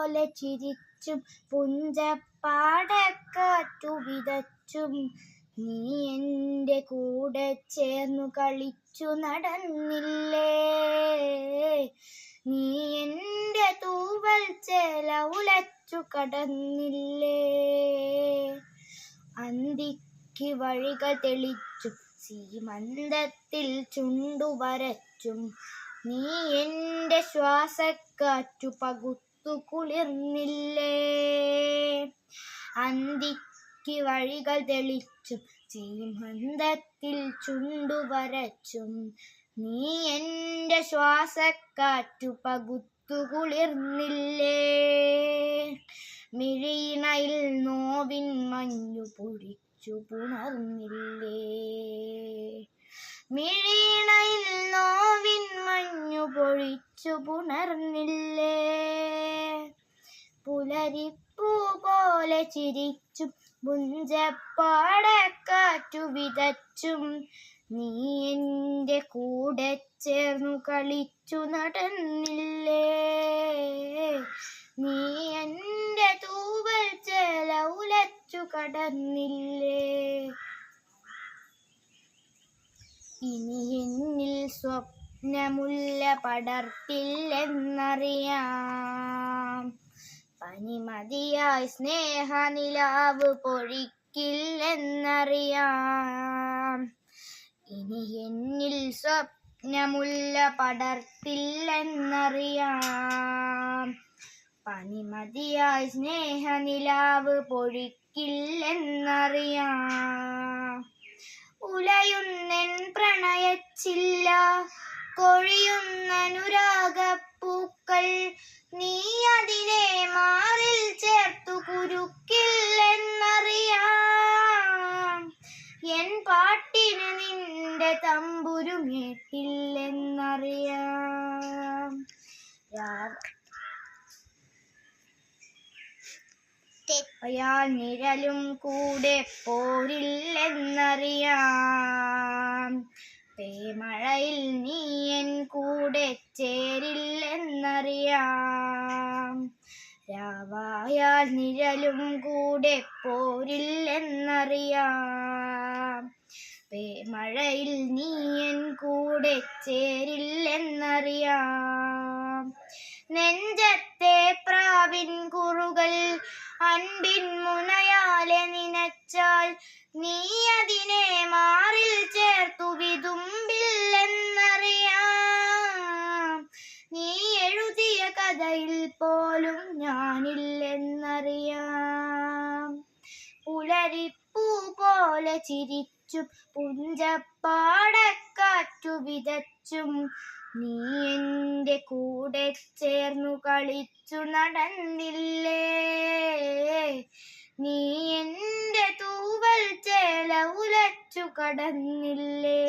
പോലെ ചിരിച്ചും പുഞ്ചപ്പാടക്കാറ്റു വിതച്ചും നീ എൻ്റെ കൂടെ ചേർന്നു കളിച്ചു നടന്നില്ലേ. നീ എൻ്റെ തൂവൽ ചേല ഉലച്ചു കടന്നില്ലേ. അന്തിക്ക് വഴികൾ തെളിച്ചും സീമന്തത്തിൽ ചുണ്ടുവരച്ചും നീ എൻ്റെ ശ്വാസക്കാറ്റു പകുത്തു കുളിർന്നില്ലേ. അന്തിക്ക് വഴികൾ തെളിച്ചും സീമന്തത്തിൽ ചുണ്ടുവരച്ചും നീ എൻ്റെ ശ്വാസക്കാറ്റു പകുത്തു കുളിർന്നില്ലേ. മിഴിയിണയിൽ നോവിൻ മഞ്ഞു പൊഴിച്ചു പുണർന്നില്ലേ. മിഴിയിണയിൽ നോവിൻ മഞ്ഞു പൊഴിച്ചു പുണർന്നില്ലേ. പുലരിപ്പൂ പോലെ ചിരിച്ചും പുഞ്ചപ്പാടക്കാറ്റു വിതച്ചും നീ എൻ്റെ കൂടെ ചേർന്നു കളിച്ചു നടന്നില്ലേ. നീ എൻ്റെ തൂവൽ ചേല ഉലച്ചു കടന്നില്ലേ. ഇനി എന്നിൽ സ്വപ്നമുല്ല പടർത്തില്ലെന്നറിയാം. പനിമതിയായി സ്നേഹനിലാവ് പൊഴിക്കില്ലെന്നറിയാം. ഇനി എന്നിൽ സ്വപ്നമുല്ല പടർത്തില്ലെന്നറിയാം. പനിമതിയായി സ്നേഹനിലാവ് പൊഴിക്കില്ലെന്നറിയാം. ഉലയുന്നെൻ പ്രണയച്ചില്ല കൊഴിയുന്നനുരാഗപ്പൂക്കൾ നീ അതിനെ മാറിൽ ചേർത്തു കുരുക്കില്ലെന്നറിയാം. എൻ പാട്ടിന് നിന്റെ തമ്പുരുമേട്ടില്ലെന്നറിയാം. അയാൾ നിഴലും കൂടെ പോരില്ലെന്നറിയാം. പേമഴയിൽ നീ എൻ കൂടെ ചേരില്ലെന്നറിയാം. രാവായാൽ നിഴലും കൂടെ പോരില്ലെന്നറിയാം. പേമഴയിൽ നീ എൻ കൂടെ ചേരില്ലെന്നറിയാം. നെഞ്ചത്തെ പ്രാവിൻ കുറുകൾ അൻപിൻ മുനയാലെ നിനച്ചാൽ നീ അതിനെ മാറിൽ ചേർത്തു വിതുമ്പില്ലെന്നറിയാം. നീ എഴുതിയ കഥയിൽ പോലും ഞാനില്ലെന്നറിയാം. പുലരിപ്പൂ പോലെ ചിരിച്ചും പുഞ്ചപ്പാടക്കാറ്റു വിതച്ചും നീ എൻ്റെ കൂടെ ചേർന്നു കളിച്ചു നടന്നില്ലേ. നീ എൻ്റെ തൂവൽ ചേല ഉലച്ചു കടന്നില്ലേ.